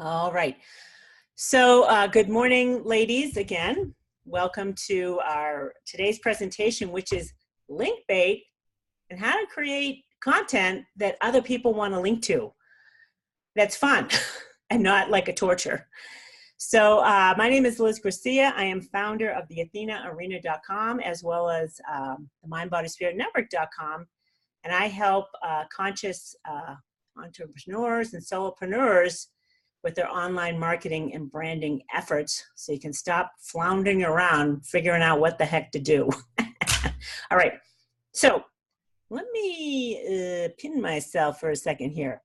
All right. So good morning, ladies, again. Welcome to our today's presentation, which is Linkbait and how to create content that other people want to link to. That's fun and not like a torture. So my name is Liz Gracia. I am founder of the AthenaArena.com as well as the MindBodySpiritNetwork.com. And I help conscious entrepreneurs and solopreneurs with their online marketing and branding efforts so you can stop floundering around figuring out what the heck to do. All right, so let me pin myself for a second here.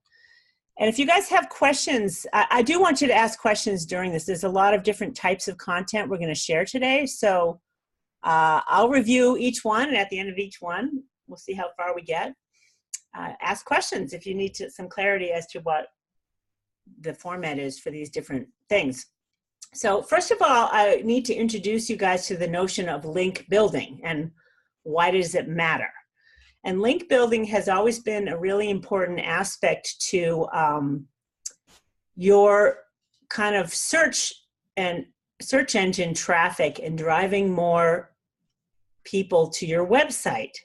And if you guys have questions, I do want you to ask questions during this. There's a lot of different types of content we're going to share today. So I'll review each one, and at the end of each one, we'll see how far we get. Ask questions if you need some clarity as to what the format is for these different things. So first of all, I need to introduce you guys to the notion of link building and why does it matter? And link building has always been a really important aspect to your kind of search engine traffic and driving more people to your website.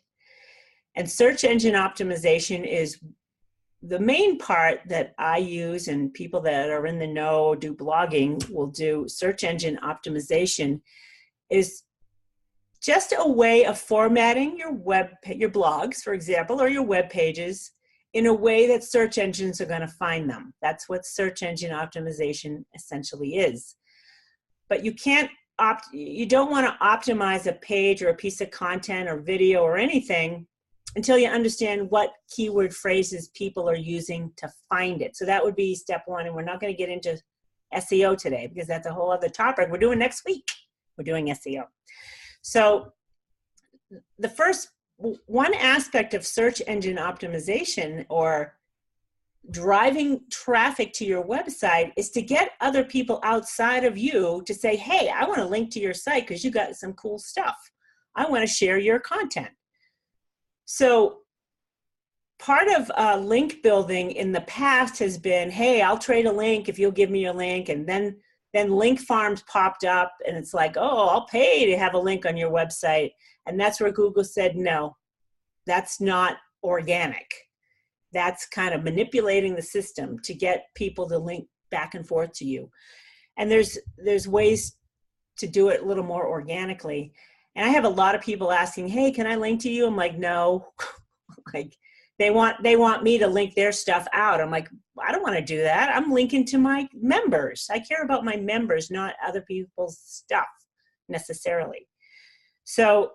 And search engine optimization is the main part that I use, and people that are in the know do blogging will do search engine optimization, is just a way of formatting your blogs, for example, or your web pages in a way that search engines are going to find them. That's what search engine optimization essentially is. But you don't want to optimize a page or a piece of content or video or anything until you understand what keyword phrases people are using to find it. So that would be step one, and we're not going to get into SEO today because that's a whole other topic we're doing next week. We're doing SEO. So the first one aspect of search engine optimization or driving traffic to your website is to get other people outside of you to say, hey, I want to link to your site because you got some cool stuff. I want to share your content. So part of link building in the past has been, hey, I'll trade a link if you'll give me your link. And then link farms popped up and it's like, oh, I'll pay to have a link on your website. And that's where Google said, no, that's not organic. That's kind of manipulating the system to get people to link back and forth to you. And there's ways to do it a little more organically. And I have a lot of people asking, hey, can I link to you? I'm like, no. Like they want me to link their stuff out. I'm like, I don't want to do that. I'm linking to my members. I care about my members, not other people's stuff necessarily. So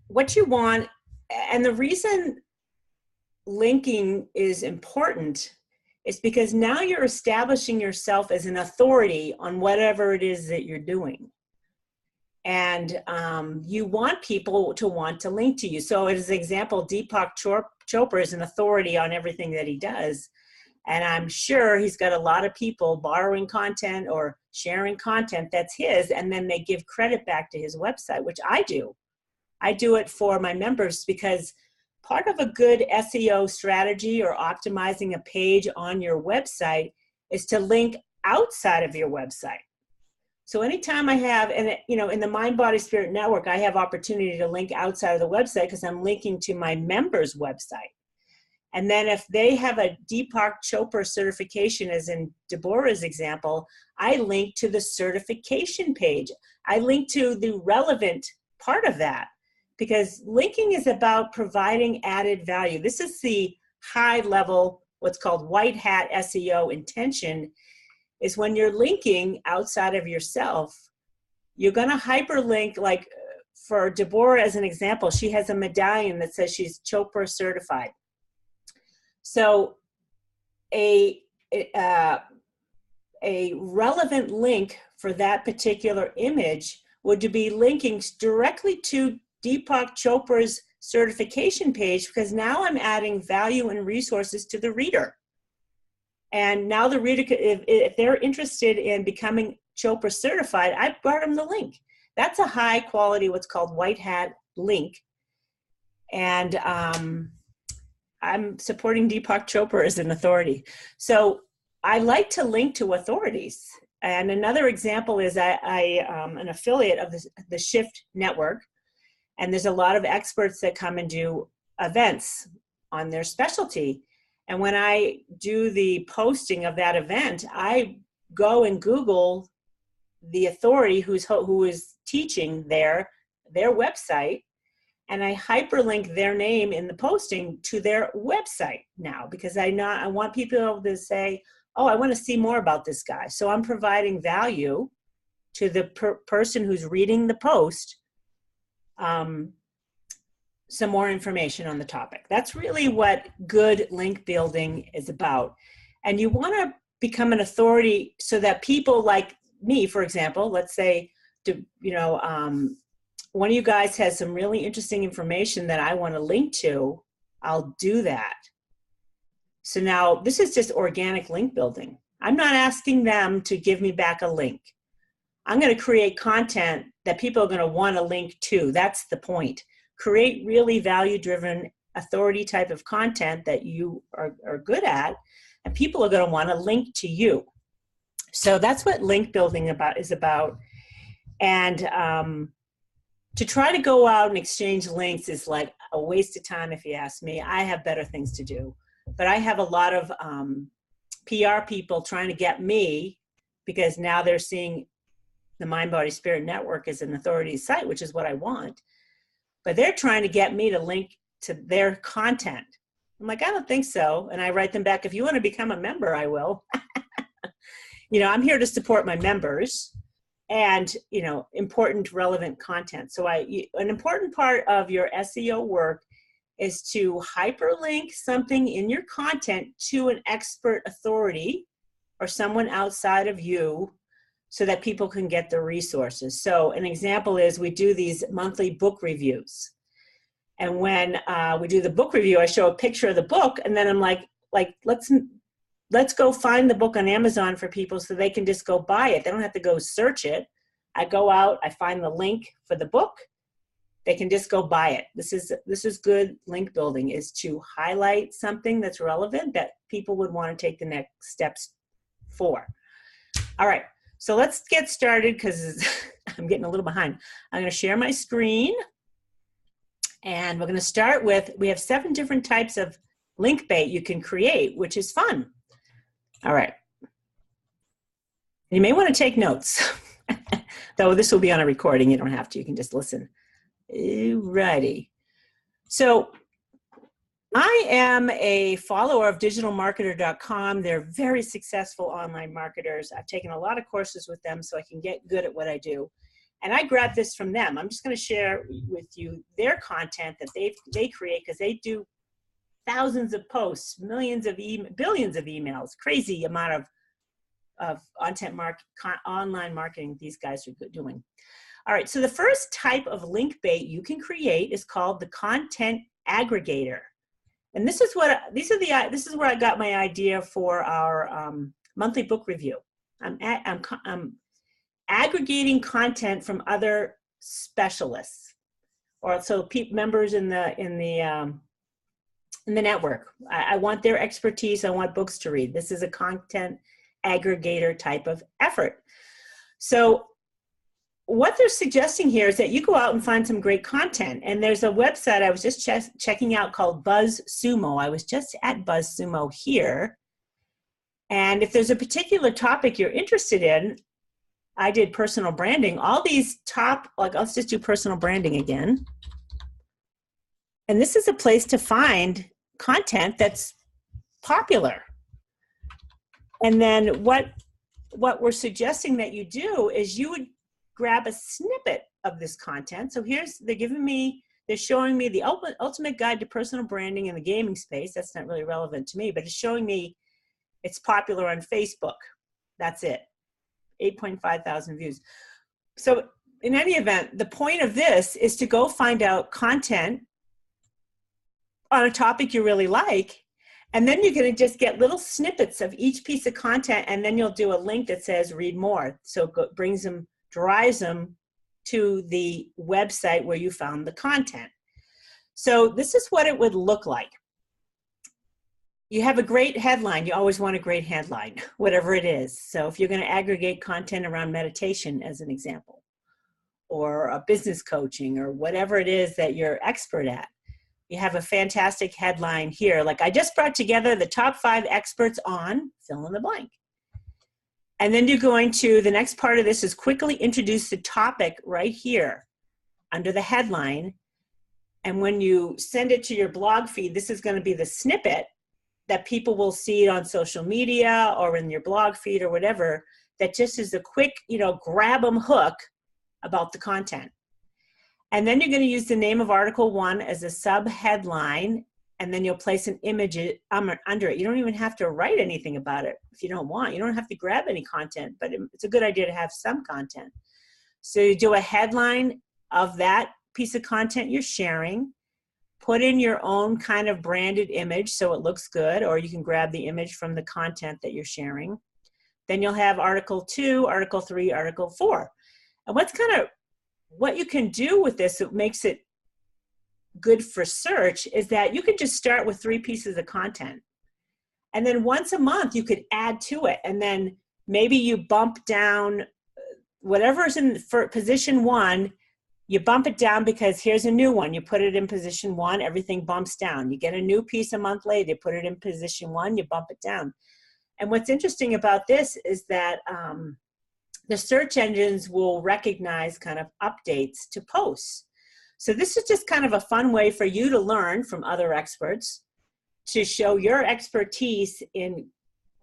what you want, and the reason linking is important is because now you're establishing yourself as an authority on whatever it is that you're doing. And you want people to want to link to you. So as an example, Deepak Chopra is an authority on everything that he does. And I'm sure he's got a lot of people borrowing content or sharing content that's his, and then they give credit back to his website, which I do. I do it for my members because part of a good SEO strategy or optimizing a page on your website is to link outside of your website. So anytime I have, and in the Mind, Body, Spirit Network, I have opportunity to link outside of the website because I'm linking to my members' website. And then if they have a Deepak Chopra certification, as in Deborah's example, I link to the certification page. I link to the relevant part of that because linking is about providing added value. This is the high level, what's called white hat SEO intention, is when you're linking outside of yourself, you're going to hyperlink. Like for Deborah, as an example, she has a medallion that says she's Chopra certified. So a relevant link for that particular image would be linking directly to Deepak Chopra's certification page because now I'm adding value and resources to the reader. And now the reader, if they're interested in becoming Chopra certified, I brought them the link. That's a high quality, what's called white hat link. And I'm supporting Deepak Chopra as an authority. So I like to link to authorities. And another example is I'm an affiliate of the Shift Network, and there's a lot of experts that come and do events on their specialty. And when I do the posting of that event, I go and Google the authority who is teaching their website, and I hyperlink their name in the posting to their website now, because I want people to say, oh, I want to see more about this guy. So I'm providing value to the person who's reading the post, some more information on the topic. That's really what good link building is about. And you want to become an authority so that people like me, for example, let's say, one of you guys has some really interesting information that I want to link to, I'll do that. So now this is just organic link building. I'm not asking them to give me back a link. I'm going to create content that people are going to want to link to. That's the point. Create really value-driven authority type of content that you are good at, and people are going to want to link to you. So that's what link building is about. And to try to go out and exchange links is like a waste of time if you ask me. I have better things to do. But I have a lot of PR people trying to get me, because now they're seeing the Mind, Body, Spirit Network as an authority site, which is what I want. But they're trying to get me to link to their content. I'm like, I don't think so. And I write them back, if you want to become a member, I will. I'm here to support my members and, important, relevant content. So an important part of your SEO work is to hyperlink something in your content to an expert authority or someone outside of you so that people can get the resources. So an example is we do these monthly book reviews. And when we do the book review, I show a picture of the book, and then I'm like let's go find the book on Amazon for people so they can just go buy it. They don't have to go search it. I go out, I find the link for the book. They can just go buy it. This is good link building, is to highlight something that's relevant that people would want to take the next steps for. All right, so let's get started because I'm getting a little behind. I'm going to share my screen, and we're going to start with, we have 7 different types of Linkbait you can create, which is fun. All right. You may want to take notes, though this will be on a recording. You don't have to. You can just listen. Alrighty. So I am a follower of digitalmarketer.com. They're very successful online marketers. I've taken a lot of courses with them so I can get good at what I do. And I grabbed this from them. I'm just going to share with you their content that they create, because they do thousands of posts, billions of emails, crazy amount of online marketing these guys are doing. All right, so the first type of link bait you can create is called the content aggregator. And this is where I got my idea for our monthly book review. I'm aggregating content from other specialists, or so members in the network. I want their expertise. I want books to read. This is a content aggregator type of effort. So what they're suggesting here is that you go out and find some great content. And there's a website I was just checking out called BuzzSumo. I was just at BuzzSumo here. And if there's a particular topic you're interested in, I did personal branding. All these let's just do personal branding again. And this is a place to find content that's popular. And then what we're suggesting that you do is you would grab a snippet of this content. So they're showing me the ultimate guide to personal branding in the gaming space. That's not really relevant to me, but it's showing me it's popular on Facebook. That's it. 8.5 thousand views. So in any event, the point of this is to go find out content on a topic you really like, and then you're going to just get little snippets of each piece of content, and then you'll do a link that says read more. So it drives them to the website where you found the content. So this is what it would look like. you have a great headline. You always want a great headline, whatever it is. So if you're going to aggregate content around meditation, as an example, or a business coaching, or whatever it is that you're expert at, you have a fantastic headline here. Like, I just brought together the top 5 experts on fill in the blank. And then you're going to, the next part of this is quickly introduce the topic right here under the headline. And when you send it to your blog feed, this is going to be the snippet that people will see it on social media or in your blog feed or whatever, that just is a quick, grab 'em hook about the content. And then you're going to use the name of Article 1 as a sub-headline, and then you'll place an image under it. You don't even have to write anything about it if you don't want. You don't have to grab any content, but it's a good idea to have some content. So you do a headline of that piece of content you're sharing, put in your own kind of branded image so it looks good, or you can grab the image from the content that you're sharing. Then you'll have Article 2, Article 3, Article 4. And what you can do with this that makes it good for search is that you can just start with 3 pieces of content. And then once a month you could add to it. And then maybe you bump down whatever's for position 1, you bump it down because here's a new one. You put it in position 1, everything bumps down. You get a new piece a month later, you put it in position 1, you bump it down. And what's interesting about this is that the search engines will recognize kind of updates to posts. So this is just kind of a fun way for you to learn from other experts, to show your expertise in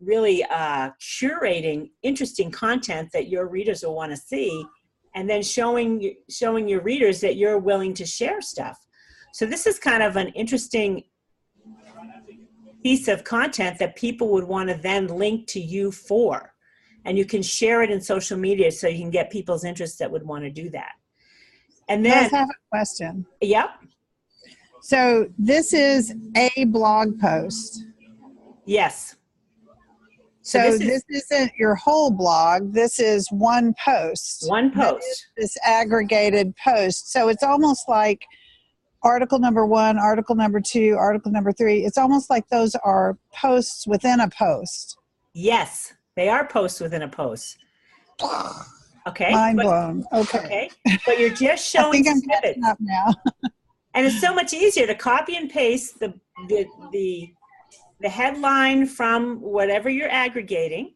really curating interesting content that your readers will want to see, and then showing your readers that you're willing to share stuff. So this is kind of an interesting piece of content that people would want to then link to you for. And you can share it in social media so you can get people's interest that would want to do that. And then I have a question. Yep. So this is a blog post. Yes. So this isn't your whole blog. This is one post. One post. This aggregated post. So it's almost like article number 1, article number 2, article number 3. It's almost like those are posts within a post. Yes, they are posts within a post. Okay. Mind blown. Okay. But you're just showing I think snippets. I'm up now. And it's so much easier to copy and paste the headline from whatever you're aggregating.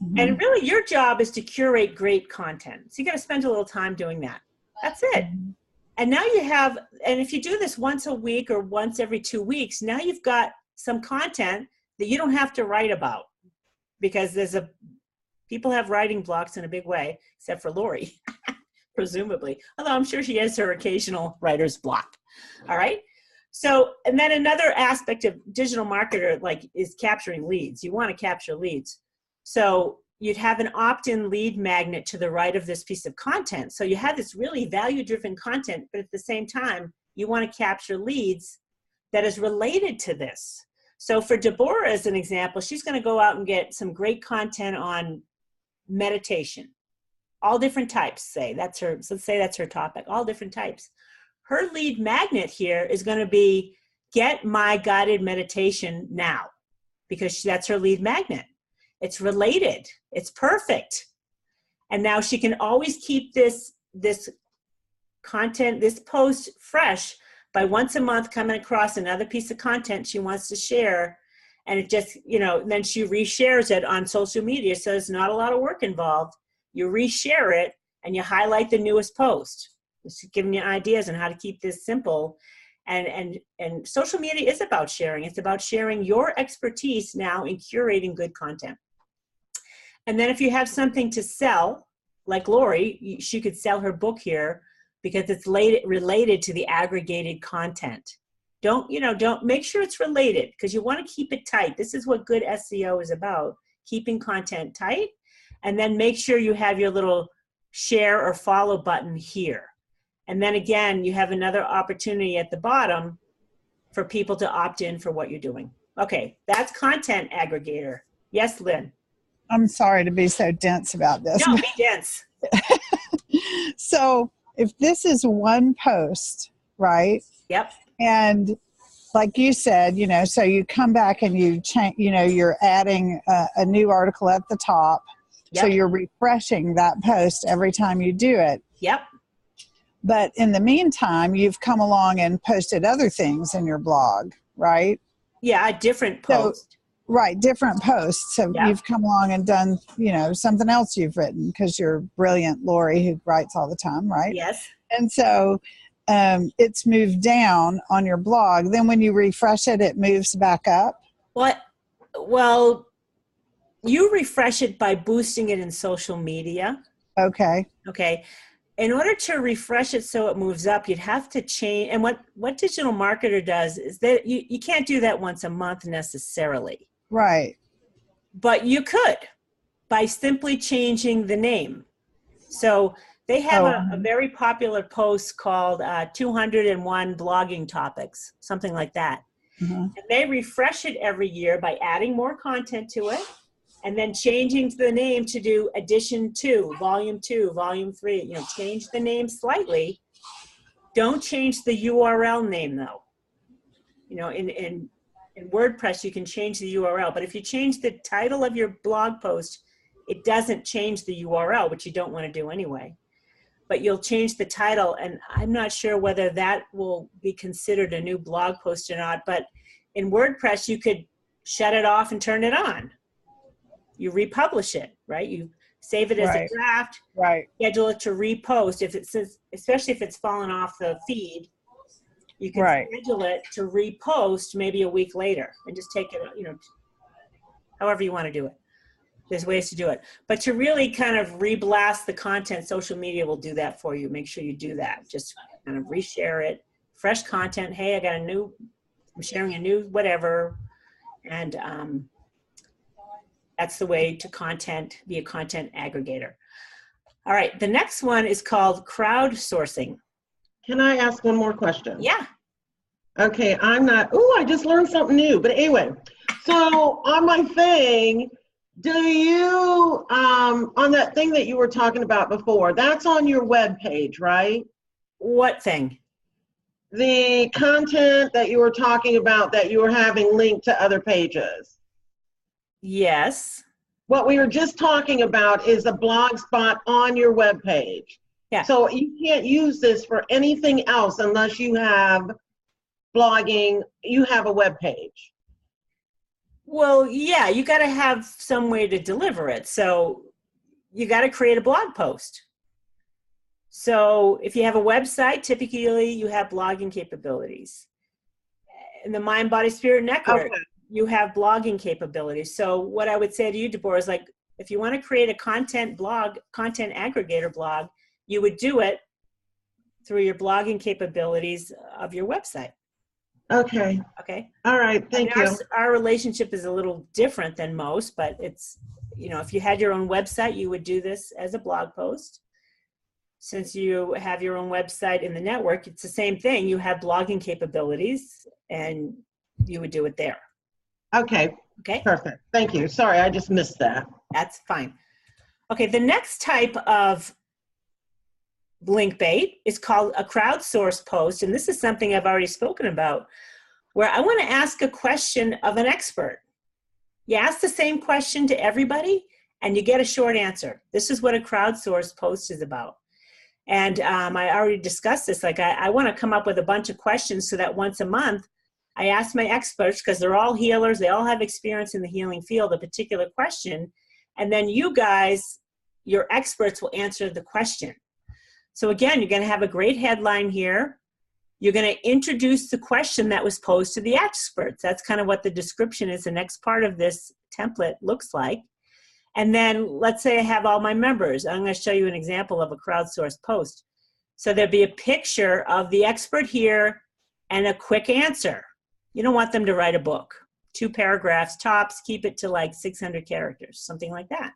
Mm-hmm. And really your job is to curate great content. So you got to spend a little time doing that. That's it. Mm-hmm. And now you have, and if you do this once a week or once every 2 weeks, now you've got some content that you don't have to write about, because people have writing blocks in a big way, except for Lori, presumably. Although I'm sure she has her occasional writer's block. All right. So, and then another aspect of digital marketer is capturing leads. You want to capture leads. So you'd have an opt-in lead magnet to the right of this piece of content. So you have this really value-driven content, but at the same time, you want to capture leads that is related to this. So for Deborah, as an example, she's going to go out and get some great content on meditation, all different types, let's say that's her topic, all different types. Her lead magnet here is going to be get my guided meditation now, because that's her lead magnet. It's related. It's perfect. And now she can always keep this content, this post fresh by once a month coming across another piece of content she wants to share. And it just, then she reshares it on social media. So there's not a lot of work involved. You reshare it and you highlight the newest post. Just giving you ideas on how to keep this simple. And social media is about sharing. It's about sharing your expertise now in curating good content. And then if you have something to sell, like Lori, she could sell her book here because it's related to the aggregated content. Don't make sure it's related, because you want to keep it tight. This is what good SEO is about, keeping content tight. And then make sure you have your little share or follow button here. And then again, you have another opportunity at the bottom for people to opt in for what you're doing. Okay, that's content aggregator. Yes, Lynn? I'm sorry to be so dense about this. No, be dense. So if this is one post, right? Yep. And like you said, you know, so you come back and you change, you know, you're adding a new article at the top. Yep. So you're refreshing that post every time you do it. Yep. But in the meantime, you've come along and posted other things in your blog, right? Yeah, a different post. So, right, different posts. So Yep. you've come along and done, you know, something else you've written because you're brilliant, Lori, who writes all the time, right? Yes. And so it's moved down on your blog. Then when you refresh it, it moves back up. What? Well, you refresh it by boosting it in social media. Okay. Okay. In order to refresh it so it moves up, you'd have to change. And what Digital Marketer does is that you can't do that once a month necessarily. Right. But you could by simply changing the name. So they have a very popular post called 201 blogging topics, something like that. Mm-hmm. And they refresh it every year by adding more content to it and then changing the name to do edition 2, volume 2, volume 3. You know, change the name slightly. Don't change the URL name though. You know, in WordPress, you can change the URL, but if you change the title of your blog post, it doesn't change the URL, which you don't want to do anyway. But you'll change the title, and I'm not sure whether that will be considered a new blog post or not, but in WordPress, you could shut it off and turn it on. You republish it, right? You save it as a draft, schedule it to repost. If it's, especially if it's fallen off the feed, you can schedule it to repost maybe a week later and just take it, you know, however you want to do it. There's ways to do it. But to really kind of reblast the content, social media will do that for you. Make sure you do that. Just kind of reshare it. Fresh content. Hey, I'm sharing a new whatever. And that's the way to be a content aggregator. All right, the next one is called crowdsourcing. Can I ask one more question? Yeah. Okay, I just learned something new. But anyway, so on my thing, do you, on that thing that you were talking about before, that's on your web page, right? What thing? The content that you were talking about that you were having linked to other pages. Yes. What we were just talking about is a blog spot on your web page. Yeah. So you can't use this for anything else unless you have blogging, you have a web page. Well, yeah, you got to have some way to deliver it. So you got to create a blog post. So if you have a website, typically you have blogging capabilities. In the Mind, Body, Spirit Network, you have blogging capabilities. So what I would say to you, Deborah, is like, if you want to create a content aggregator blog, you would do it through your blogging capabilities of your website. Okay. Okay. All right. Thank you. Our relationship is a little different than most, but it's, you know, if you had your own website, you would do this as a blog post. Since you have your own website in the network, it's the same thing. You have blogging capabilities and you would do it there. Okay. Okay. Perfect. Thank you. Sorry, I just missed that. That's fine. Okay. The next type of Linkbait is called a crowdsource post. And this is something I've already spoken about, where I want to ask a question of an expert. You ask the same question to everybody and you get a short answer. This is what a crowdsource post is about. And I already discussed this. Like I want to come up with a bunch of questions so that once a month I ask my experts, because they're all healers, they all have experience in the healing field, a particular question. And then you guys, your experts, will answer the question. So again, you're going to have a great headline here. You're going to introduce the question that was posed to the experts. That's kind of what the description is. The next part of this template looks like. And then let's say I have all my members. I'm going to show you an example of a crowdsourced post. So there'll be a picture of the expert here and a quick answer. You don't want them to write a book. 2 paragraphs tops, keep it to like 600 characters, something like that.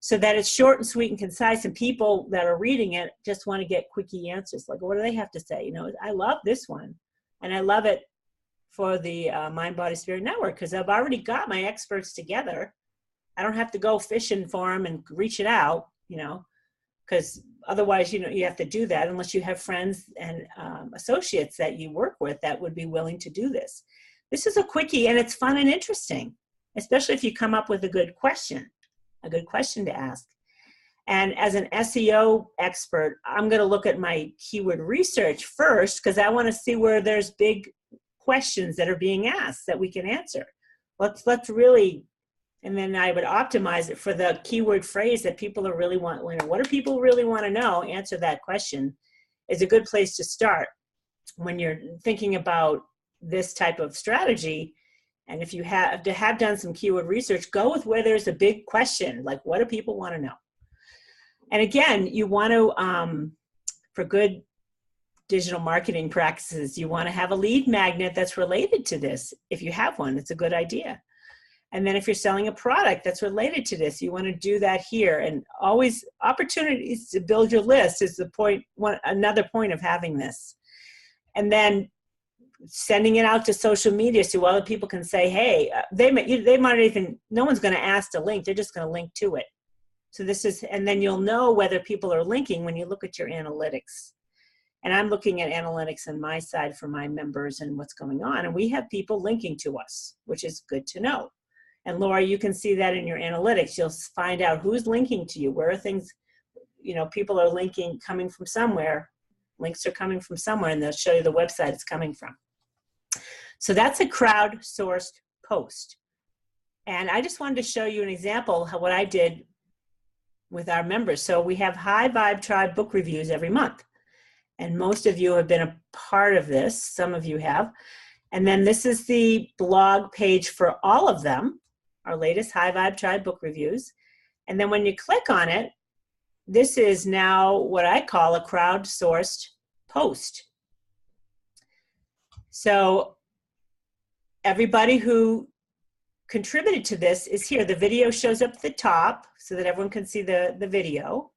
So that it's short and sweet and concise, and people that are reading it just want to get quickie answers. Like, what do they have to say? You know, I love this one, and I love it for the Mind, Body, Spirit Network because I've already got my experts together. I don't have to go fishing for them and reach it out. You know, because otherwise, you have to do that unless you have friends and associates that you work with that would be willing to do this. This is a quickie, and it's fun and interesting, especially if you come up with a good question to ask. And as an SEO expert, I'm going to look at my keyword research first, because I want to see where there's big questions that are being asked that we can answer. Let's really, and then I would optimize it for the keyword phrase that people are really want. What do people really want to know? Answer that question is a good place to start when you're thinking about this type of strategy. And if you have done some keyword research, go with where there's a big question, like what do people want to know? And again, you want to, for good digital marketing practices, you want to have a lead magnet that's related to this. If you have one, it's a good idea. And then if you're selling a product that's related to this, you want to do that here. And always opportunities to build your list is another point of having this. And then sending it out to social media so other people can say, hey, they might even, no one's going to ask to link, they're just going to link to it. So this is, and then you'll know whether people are linking when you look at your analytics. And I'm looking at analytics on my side for my members and what's going on. And we have people linking to us, which is good to know. And Laura, you can see that in your analytics. You'll find out who's linking to you, where are things, people are linking, coming from somewhere. Links are coming from somewhere, and they'll show you the website it's coming from. So that's a crowdsourced post. And I just wanted to show you an example of what I did with our members. So we have High Vibe Tribe book reviews every month. And most of you have been a part of this. Some of you have. And then this is the blog page for all of them, our latest High Vibe Tribe book reviews. And then when you click on it, this is now what I call a crowdsourced post. So everybody who contributed to this is here. The video shows up at the top so that everyone can see the video.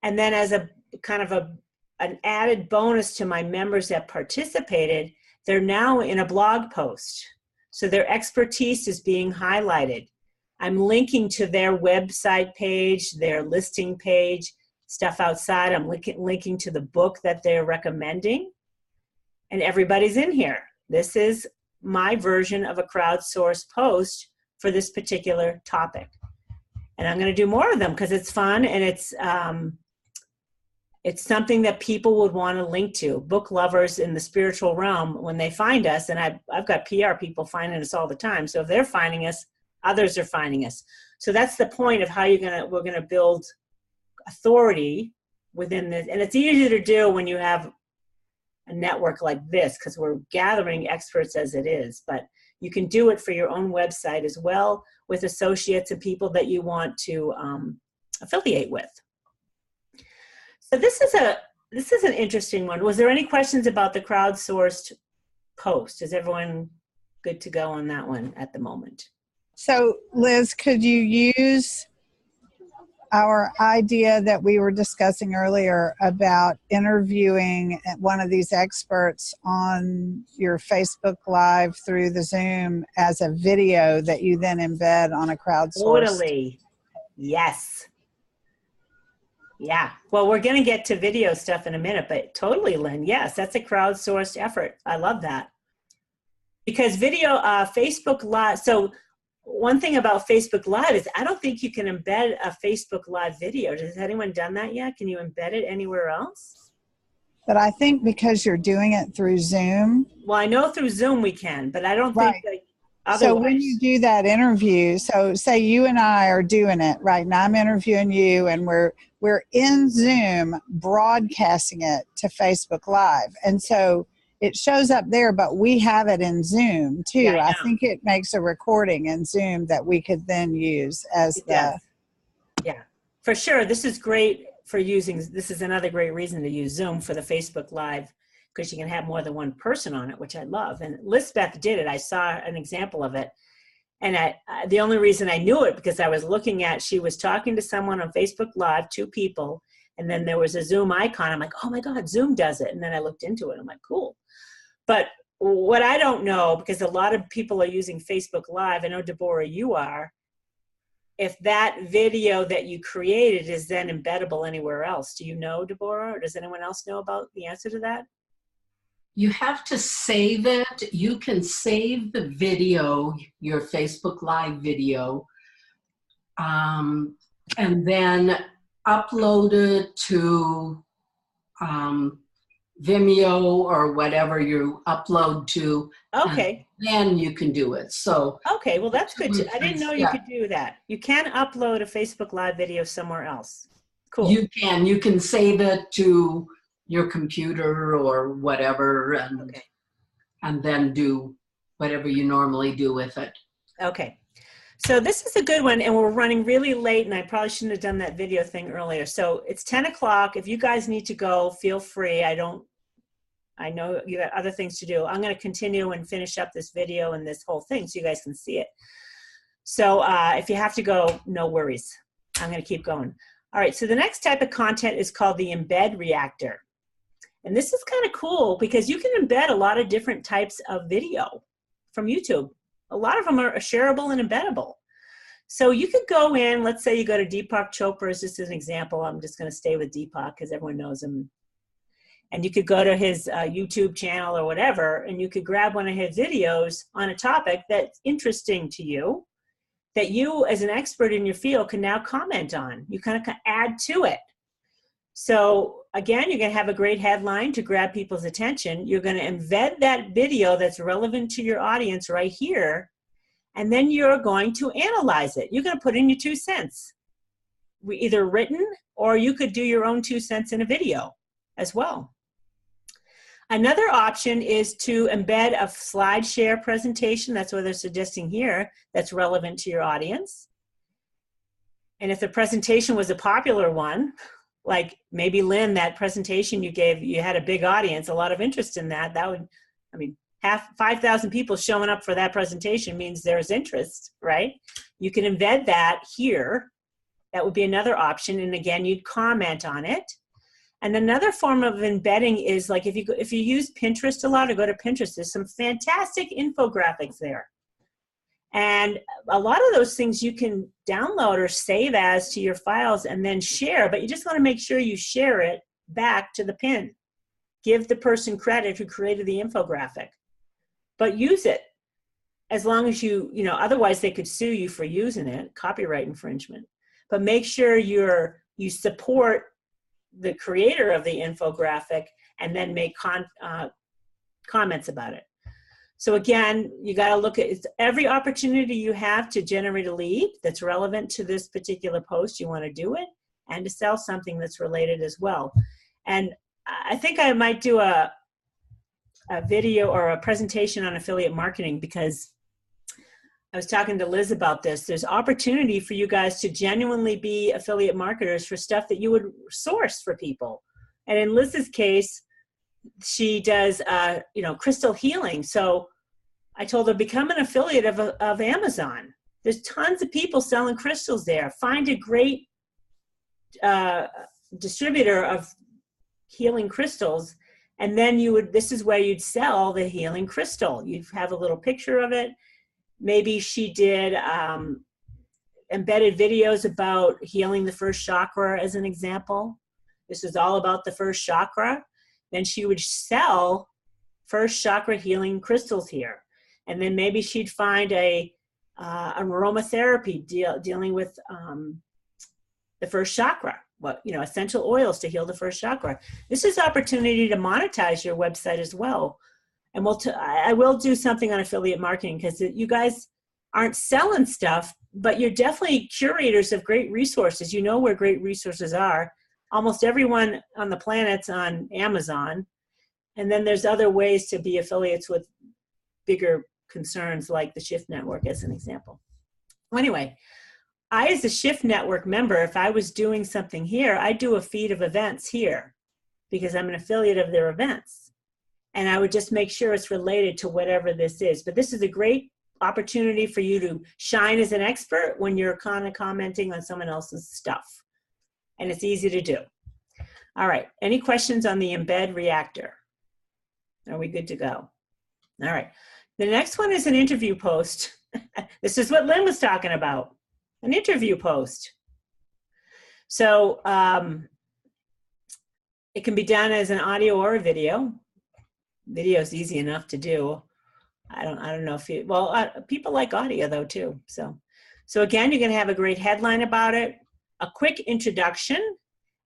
And then as a kind of an added bonus to my members that participated, they're now in a blog post. So their expertise is being highlighted. I'm linking to their website page, their listing page, stuff outside. I'm linking to the book that they're recommending. And everybody's in here. This is my version of a crowdsourced post for this particular topic. And I'm going to do more of them because it's fun and it's something that people would want to link to. Book lovers in the spiritual realm, when they find us, and I've got PR people finding us all the time. So if they're finding us, others are finding us. So that's the point of how we're going to build authority within this. And it's easier to do when you have a network like this because we're gathering experts as it is. But you can do it for your own website as well with associates and people that you want to affiliate with. So this is an interesting one. Was there any questions about the crowdsourced post? Is everyone good to go on that one at the moment? So Liz, could you use our idea that we were discussing earlier about interviewing one of these experts on your Facebook Live through the Zoom as a video that you then embed on a crowdsourced? Totally. Yes. Yeah. Well, we're going to get to video stuff in a minute, but totally, Lynn. Yes, that's a crowdsourced effort. I love that. Because video, Facebook Live, so one thing about Facebook Live is I don't think you can embed a Facebook Live video. Has anyone done that yet? Can you embed it anywhere else? But I think because you're doing it through Zoom. Well, I know through Zoom we can, but I don't think that otherwise. So when you do that interview, so say you and I are doing it right now, I'm interviewing you and we're in Zoom broadcasting it to Facebook Live. And so it shows up there, but we have it in Zoom too. Yeah, I think it makes a recording in Zoom that we could then use as Yeah, for sure. This is great for using, this is another great reason to use Zoom for the Facebook Live, because you can have more than one person on it, which I love. And Lisbeth did it. I saw an example of it. And the only reason I knew it because I was looking at, she was talking to someone on Facebook Live, 2 people, and then there was a Zoom icon. I'm like, oh my God, Zoom does it. And then I looked into it. I'm like, cool. But what I don't know, because a lot of people are using Facebook Live, I know Deborah, you are, if that video that you created is then embeddable anywhere else. Do you know, Deborah, or does anyone else know about the answer to that? You have to save it. You can save the video, your Facebook Live video, and then upload it to Vimeo or whatever you upload to. Okay. Then you can do it. So okay, well that's good. I didn't know you could do that. You can upload a Facebook Live video somewhere else. Cool. You can save it to your computer or whatever, and then do whatever you normally do with it. Okay. So this is a good one, and we're running really late, and I probably shouldn't have done that video thing earlier. So it's 10 o'clock. If you guys need to go, feel free. I know you got other things to do. I'm going to continue and finish up this video and this whole thing so you guys can see it. So if you have to go, no worries. I'm going to keep going. All right, so the next type of content is called the Embed Reactor. And this is kind of cool because you can embed a lot of different types of video from YouTube. A lot of them are shareable and embeddable. So you could go in, let's say you go to Deepak Chopra as just an example. I'm just going to stay with Deepak because everyone knows him. And you could go to his YouTube channel or whatever, and you could grab one of his videos on a topic that's interesting to you, that you as an expert in your field can now comment on. You kind of add to it. So again, you're going to have a great headline to grab people's attention. You're going to embed that video that's relevant to your audience right here, and then you're going to analyze it. You're going to put in your 2 cents, either written, or you could do your own 2 cents in a video as well. Another option is to embed a Slideshare presentation. That's what they're suggesting here, that's relevant to your audience. And if the presentation was a popular one, like maybe Lynn, that presentation you gave, you had a big audience, a lot of interest in that. That would, I mean, 5,000 people showing up for that presentation means there's interest, right? You can embed that here. That would be another option. And again, you'd comment on it. And another form of embedding is like if you use Pinterest a lot or go to Pinterest, there's some fantastic infographics there. And a lot of those things you can download or save as to your files and then share, but you just want to make sure you share it back to the pin. Give the person credit who created the infographic, but use it as long as you otherwise they could sue you for using it, copyright infringement. But make sure you support the creator of the infographic and then make comments about it. So again, you got to look at every opportunity you have to generate a lead that's relevant to this particular post. You want to do it, and to sell something that's related as well. And I think I might do a video or a presentation on affiliate marketing, because I was talking to Liz about this. There's opportunity for you guys to genuinely be affiliate marketers for stuff that you would source for people. And in Liz's case, she does, crystal healing. So I told her, become an affiliate of Amazon. There's tons of people selling crystals there. Find a great distributor of healing crystals. And then this is where you'd sell the healing crystal. You'd have a little picture of it. Maybe she did embedded videos about healing the first chakra as an example. This is all about the first chakra. Then she would sell first chakra healing crystals here. And then maybe she'd find an aromatherapy dealing with the first chakra. Essential oils to heal the first chakra. This is opportunity to monetize your website as well. And I will do something on affiliate marketing, because you guys aren't selling stuff, but you're definitely curators of great resources. You know where great resources are. Almost everyone on the planet's on Amazon. And then there's other ways to be affiliates with bigger concerns, like the Shift Network as an example. Anyway, I, as a Shift Network member, if I was doing something here, I'd do a feed of events here because I'm an affiliate of their events. And I would just make sure it's related to whatever this is. But this is a great opportunity for you to shine as an expert when you're kind of commenting on someone else's stuff. And it's easy to do. All right, any questions on the Embed Reactor? Are we good to go? All right, the next one is an interview post. This is what Lynn was talking about. an interview post. So it can be done as an audio or a video. Video is easy enough to do. I don't know if you, well, people like audio though too. So again, you're going to have a great headline about it, a quick introduction,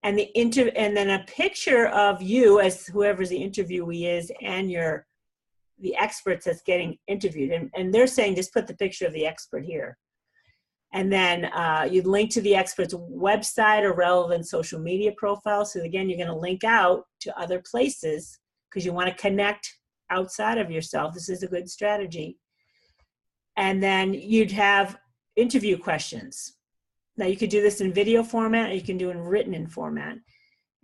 and and then a picture of you as whoever's the interviewee is and the experts that's getting interviewed. And they're saying just put the picture of the expert here. And then you'd link to the expert's website or relevant social media profile. So again, you're going to link out to other places because you want to connect outside of yourself. This is a good strategy. And then you'd have interview questions. Now you could do this in video format, or you can do it in written format.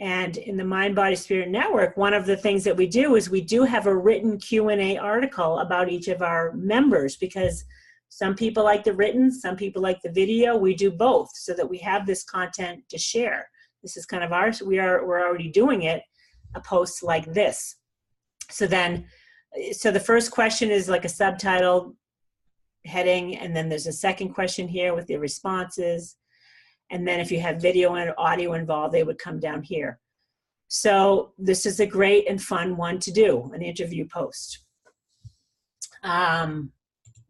And in the Mind, Body, Spirit Network, one of the things that we do is we do have a written Q&A article about each of our members, because some people like the written, some people like the video. We do both so that we have this content to share. This is kind of ours. We're already doing it, a post like this. So the first question is like a subtitle heading, and then there's a second question here with the responses. And then if you have video and audio involved, they would come down here. So this is a great and fun one to do, an interview post.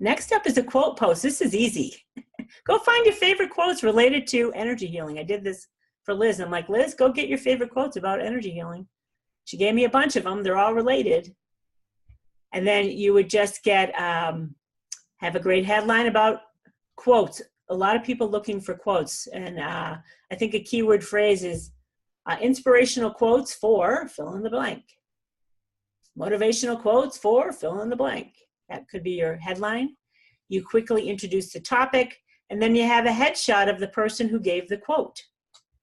Next up is a quote post. This is easy. Go find your favorite quotes related to energy healing. I did this for Liz. I'm like, Liz, go get your favorite quotes about energy healing. She gave me a bunch of them. They're all related. And then you would just get, have a great headline about quotes. A lot of people looking for quotes. And I think a keyword phrase is inspirational quotes for fill in the blank. Motivational quotes for fill in the blank. That could be your headline. You quickly introduce the topic, and then you have a headshot of the person who gave the quote.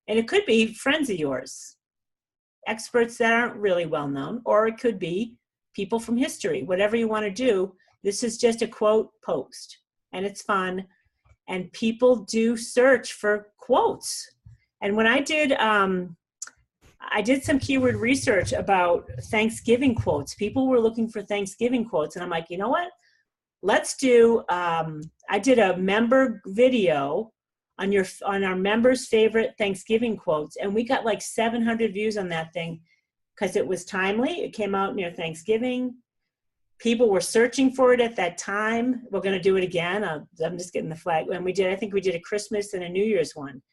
And it could be friends of yours, experts that aren't really well known, or it could be people from history. Whatever you want to do, this is just a quote post, and it's fun. And people do search for quotes. And when I did some keyword research about Thanksgiving quotes. People were looking for Thanksgiving quotes, and I'm like, you know what? Let's do. I did a member video on our members' favorite Thanksgiving quotes, and we got like 700 views on that thing because it was timely. It came out near Thanksgiving. People were searching for it at that time. We're going to do it again. I'm just getting the flag. And I think we did a Christmas and a New Year's one,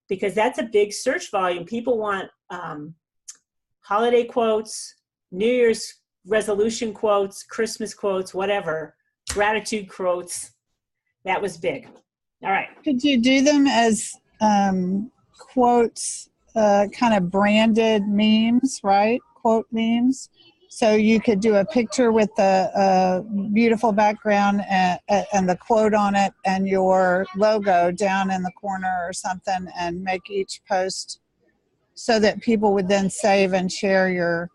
because that's a big search volume. People want holiday quotes, New Year's resolution quotes, Christmas quotes, whatever, gratitude quotes. That was big. All right. Could you do them as quotes, kind of branded memes, right? Quote memes. So you could do a picture with a beautiful background and the quote on it and your logo down in the corner or something, and make each post so that people would then save and share your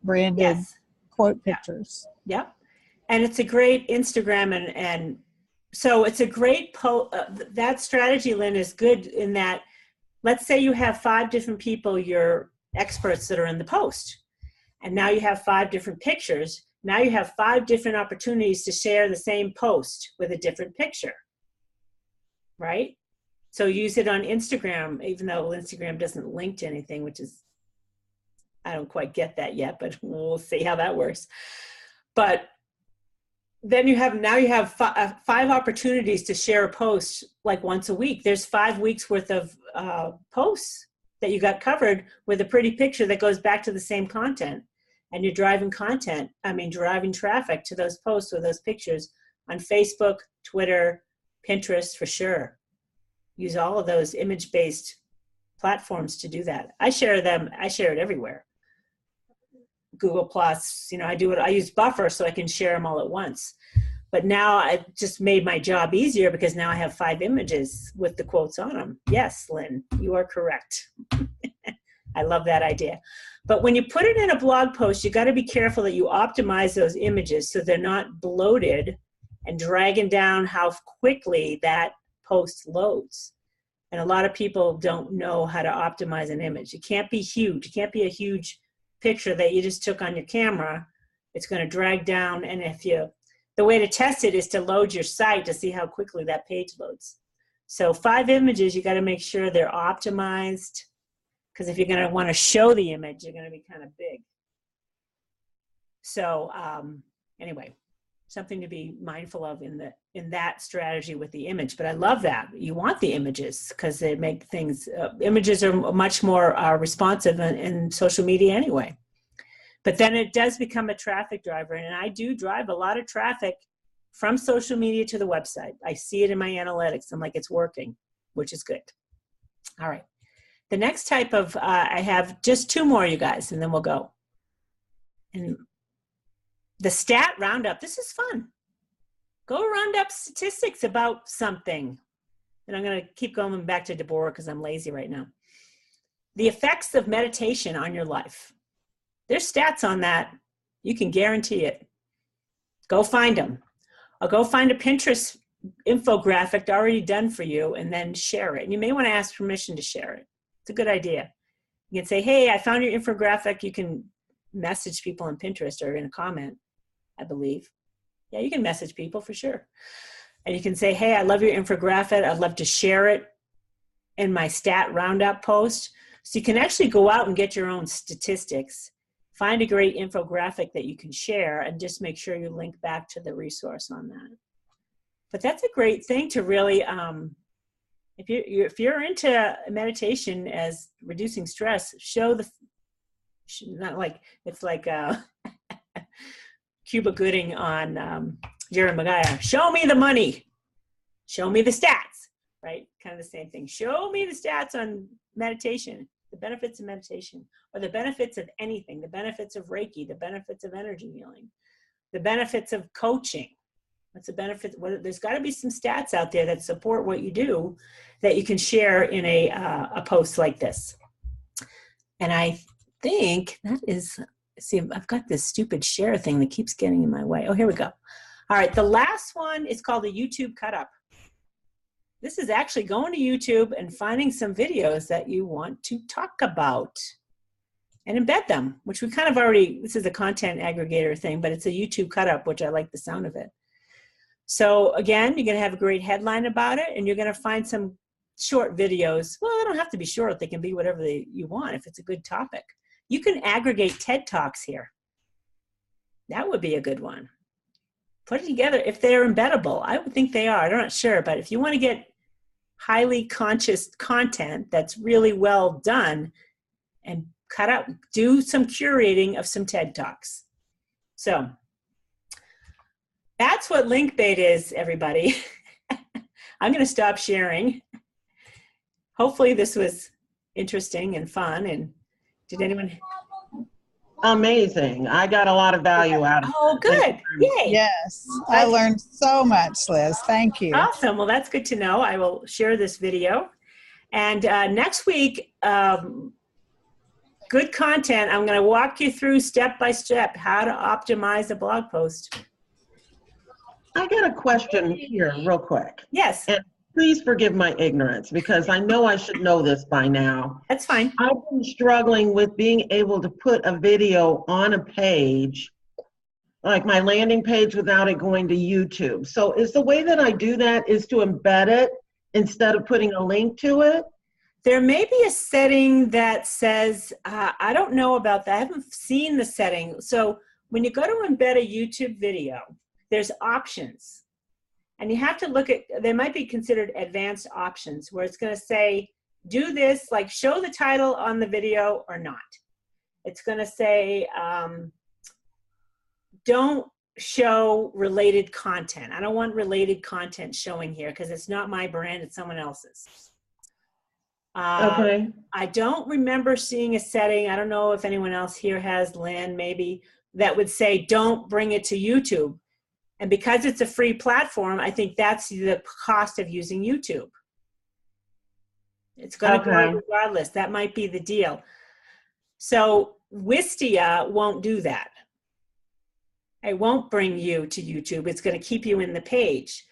branded quote pictures. Yep. And it's a great Instagram and so it's a great that strategy, Lynn, is good in that, let's say you have 5 different people, your experts that are in the post. And now you have 5 different pictures. Now you have 5 different opportunities to share the same post with a different picture, right? So use it on Instagram, even though Instagram doesn't link to anything, which is, I don't quite get that yet, but we'll see how that works. But then you have 5 opportunities to share a post like once a week. There's 5 weeks worth of posts that you got covered with a pretty picture that goes back to the same content. And you're driving traffic to those posts or those pictures on Facebook, Twitter, Pinterest for sure. Use all of those image-based platforms to do that. I share it everywhere. Google Plus, I use Buffer so I can share them all at once. But now I just made my job easier because now I have 5 images with the quotes on them. Yes, Lynn, you are correct. I love that idea. But when you put it in a blog post, you got to be careful that you optimize those images so they're not bloated and dragging down how quickly that post loads. And a lot of people don't know how to optimize an image. It can't be huge. It can't be a huge picture that you just took on your camera. It's going to drag down. And the way to test it is to load your site to see how quickly that page loads. So 5 images, you got to make sure they're optimized, because if you're going to want to show the image, you're going to be kind of big. So anyway, something to be mindful of in that strategy with the image. But I love that. You want the images because they make things, images are much more responsive in social media anyway. But then it does become a traffic driver. And I do drive a lot of traffic from social media to the website. I see it in my analytics. I'm like, it's working, which is good. All right. The next type of, I have just 2 more, you guys, and then we'll go. And the stat roundup, this is fun. Go round up statistics about something. And I'm going to keep going back to Deborah because I'm lazy right now. The effects of meditation on your life. There's stats on that. You can guarantee it. Go find them. Or go find a Pinterest infographic already done for you and then share it. And you may want to ask permission to share it. It's a good idea. You can say, hey, I found your infographic. You can message people on Pinterest or in a comment, I believe. Yeah, you can message people for sure. And you can say, hey, I love your infographic. I'd love to share it in my stat roundup post. So you can actually go out and get your own statistics. Find a great infographic that you can share and just make sure you link back to the resource on that. But that's a great thing to really, if you're into meditation as reducing stress, show the, not like, it's like Cuba Gooding on Jerry Maguire, show me the money, show me the stats, right? Kind of the same thing. Show me the stats on meditation. The benefits of meditation, or the benefits of anything, the benefits of Reiki, the benefits of energy healing, the benefits of coaching. What's the benefit? There's got to be some stats out there that support what you do that you can share in a post like this. And I think that is, see, I've got this stupid share thing that keeps getting in my way. Oh, here we go. All right, the last one is called a YouTube cut up. This is actually going to YouTube and finding some videos that you want to talk about and embed them, which we kind of already, this is a content aggregator thing, but it's a YouTube cut up, which I like the sound of it. So again, you're going to have a great headline about it, and you're going to find some short videos. Well, they don't have to be short. They can be whatever you want if it's a good topic. You can aggregate TED Talks here. That would be a good one. Put it together if they're embeddable. I would think they are. I'm not sure, but if you want to get highly conscious content that's really well done and cut out, do some curating of some TED Talks. So that's what Linkbait is, everybody. I'm going to stop sharing. Hopefully this was interesting and fun. And did anyone? Amazing. I got a lot of value out of it. Oh, good. Yay. Yes, I learned so much, Liz. Thank you. Awesome. Well, that's good to know. I will share this video. And next week, good content. I'm going to walk you through step by step how to optimize a blog post. I got a question here real quick. Yes. And please forgive my ignorance because I know I should know this by now. That's fine. I've been struggling with being able to put a video on a page, like my landing page, without it going to YouTube. So is the way that I do that is to embed it instead of putting a link to it? There may be a setting that says, I don't know about that. I haven't seen the setting. So when you go to embed a YouTube video, there's options. And you have to look at, they might be considered advanced options where it's going to say, do this, like show the title on the video or not. It's going to say, don't show related content. I don't want related content showing here because it's not my brand, it's someone else's. Okay. I don't remember seeing a setting, I don't know if anyone else here has, Lynn, maybe, that would say don't bring it to YouTube. And because it's a free platform, I think that's the cost of using YouTube. It's going to go regardless. That might be the deal. So Wistia won't do that. It won't bring you to YouTube. It's going to keep you in the page.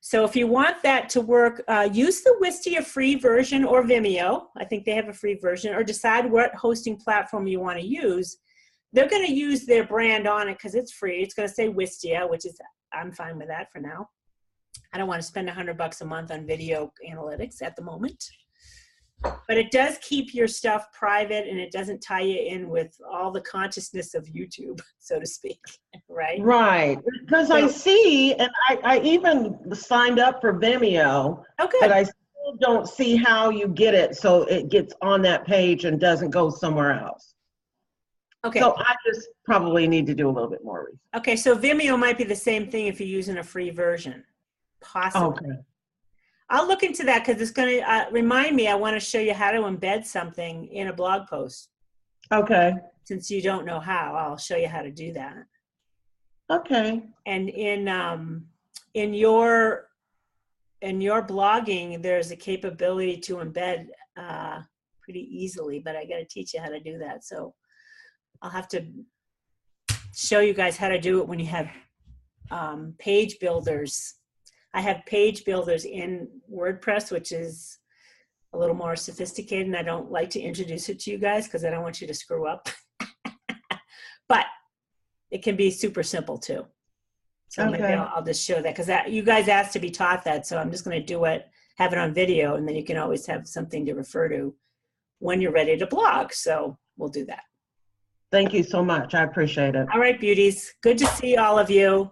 So if you want that to work, use the Wistia free version or Vimeo. I think they have a free version, or decide what hosting platform you want to use. They're going to use their brand on it because it's free. It's going to say Wistia, which is, I'm fine with that for now. I don't want to spend $100 a month on video analytics at the moment. But it does keep your stuff private, and it doesn't tie you in with all the consciousness of YouTube, so to speak, right? Right, because I see, and I even signed up for Vimeo, Oh, good. but I still don't see how you get it so it gets on that page and doesn't go somewhere else. Okay. So I just probably need to do a little bit more research. Okay, so Vimeo might be the same thing if you're using a free version, possibly. Okay. I'll look into that because it's going to remind me. I want to show you how to embed something in a blog post. Okay. Since you don't know how, I'll show you how to do that. Okay. And in your blogging, there's a capability to embed pretty easily, but I got to teach you how to do that. So I'll have to show you guys how to do it when you have page builders. I have page builders in WordPress, which is a little more sophisticated, and I don't like to introduce it to you guys because I don't want you to screw up. But it can be super simple too. So maybe I'll just show that because you guys asked to be taught that, so I'm just going to do it, have it on video, and then you can always have something to refer to when you're ready to blog. So we'll do that. Thank you so much. I appreciate it. All right, beauties. Good to see all of you.